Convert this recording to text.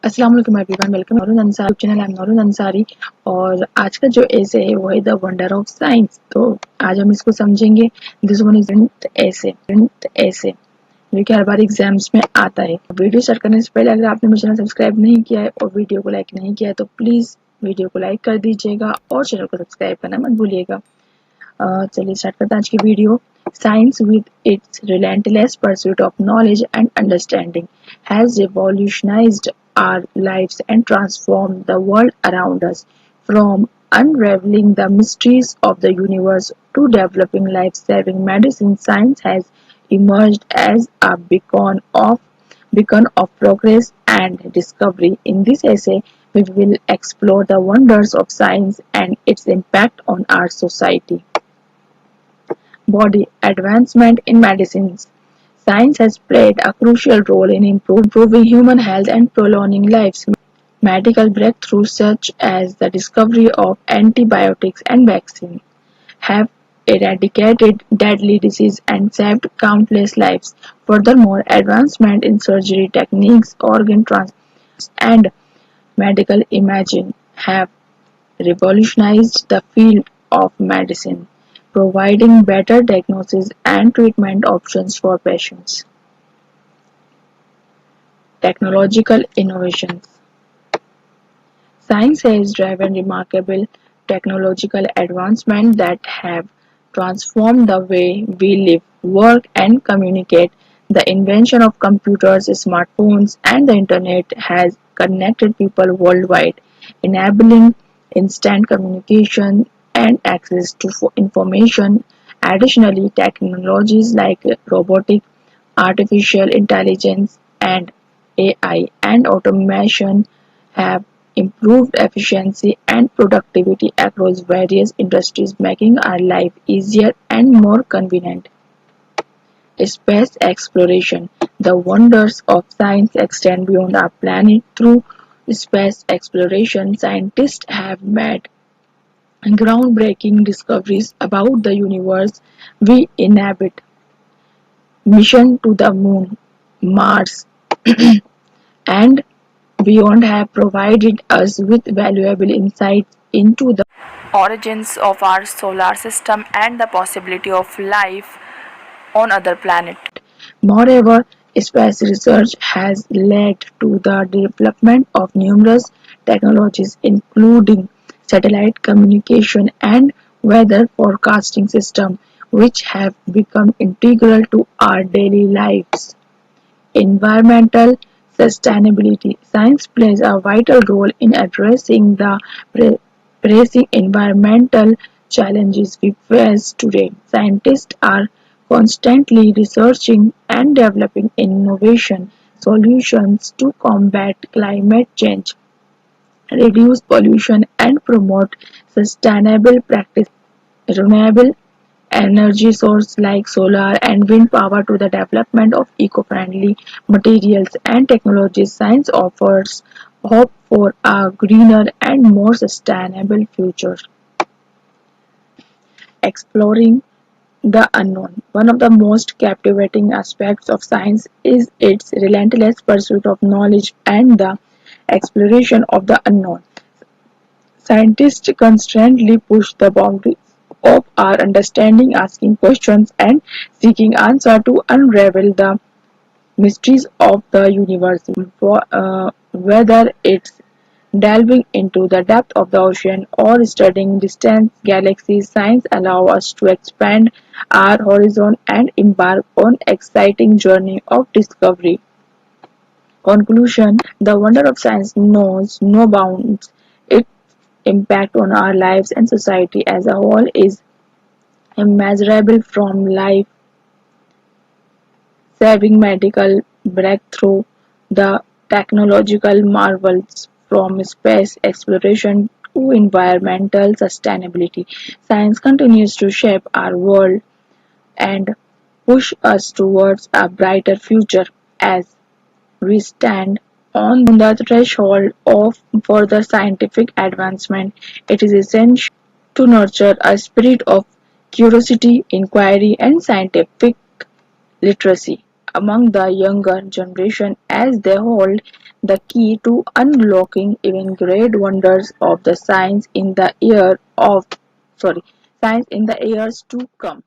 अस्सलाम वालेकुम everyone, welcome Nurun Ansari channel. I am Nurun Ansari और आज का जो एसे है वो है द वंडर ऑफ साइंस। तो आज हम इसको समझेंगे। दिस वन इज एसे जो कि हर बार एग्जाम्स में आता है। वीडियो स्टार्ट करने से पहले अगर आपने मेरा चैनल सब्सक्राइब नहीं किया है और वीडियो को लाइक नहीं किया है तो प्लीज वीडियो को लाइक कर दीजिएगा और चैनल को सब्सक्राइब करना मत भूलिएगा। चलिए स्टार्ट करते हैं आज की video. Science, with its relentless pursuit of knowledge and understanding, has revolutionized our lives and transformed the world around us. From unraveling the mysteries of the universe to developing life-saving medicine, science has emerged as a beacon of progress and discovery. In this essay, we will explore the wonders of science and its impact on our society. Body advancement in medicines. Science has played a crucial role in improving human health and prolonging lives. Medical breakthroughs such as the discovery of antibiotics and vaccines have eradicated deadly disease and saved countless lives. Furthermore, advancement in surgery techniques, organ transplants, and medical imaging have revolutionized the field of medicine, providing better diagnosis and treatment options for patients. Technological innovations. Science has driven remarkable technological advancements that have transformed the way we live, work, and communicate. The invention of computers, smartphones, and the internet has connected people worldwide, enabling instant communication and access to information. Additionally, technologies like robotics, artificial intelligence, and AI and automation have improved efficiency and productivity across various industries, making our life easier and more convenient. Space exploration. The wonders of science extend beyond our planet. Through space exploration, scientists have made groundbreaking discoveries about the universe we inhabit. Mission to the Moon, Mars, and beyond have provided us with valuable insights into the origins of our solar system and the possibility of life on other planets. Moreover, space research has led to the development of numerous technologies including satellite communication and weather forecasting systems which have become integral to our daily lives. Environmental sustainability. Science plays a vital role in addressing the pressing environmental challenges we face today. Scientists are constantly researching and developing innovation solutions to combat climate change, reduce pollution, and promote sustainable practices. Renewable energy sources like solar and wind power to the development of eco-friendly materials and technologies. Science offers hope for a greener and more sustainable future. Exploring the unknown. One of the most captivating aspects of science is its relentless pursuit of knowledge and the exploration of the unknown. Scientists constantly push the boundaries of our understanding, asking questions and seeking answers to unravel the mysteries of the universe. Whether it's delving into the depth of the ocean or studying distant galaxies, science allows us to expand our horizon and embark on exciting journey of discovery. Conclusion. The wonder of science knows no bounds. Its impact on our lives and society as a whole is immeasurable, from life-saving medical breakthrough, the technological marvels from space exploration to environmental sustainability. Science continues to shape our world and push us towards a brighter future. As we stand on the threshold of further scientific advancement, it is essential to nurture a spirit of curiosity, inquiry, and scientific literacy. among the younger generation as they hold the key to unlocking even great wonders of the science in the years to come.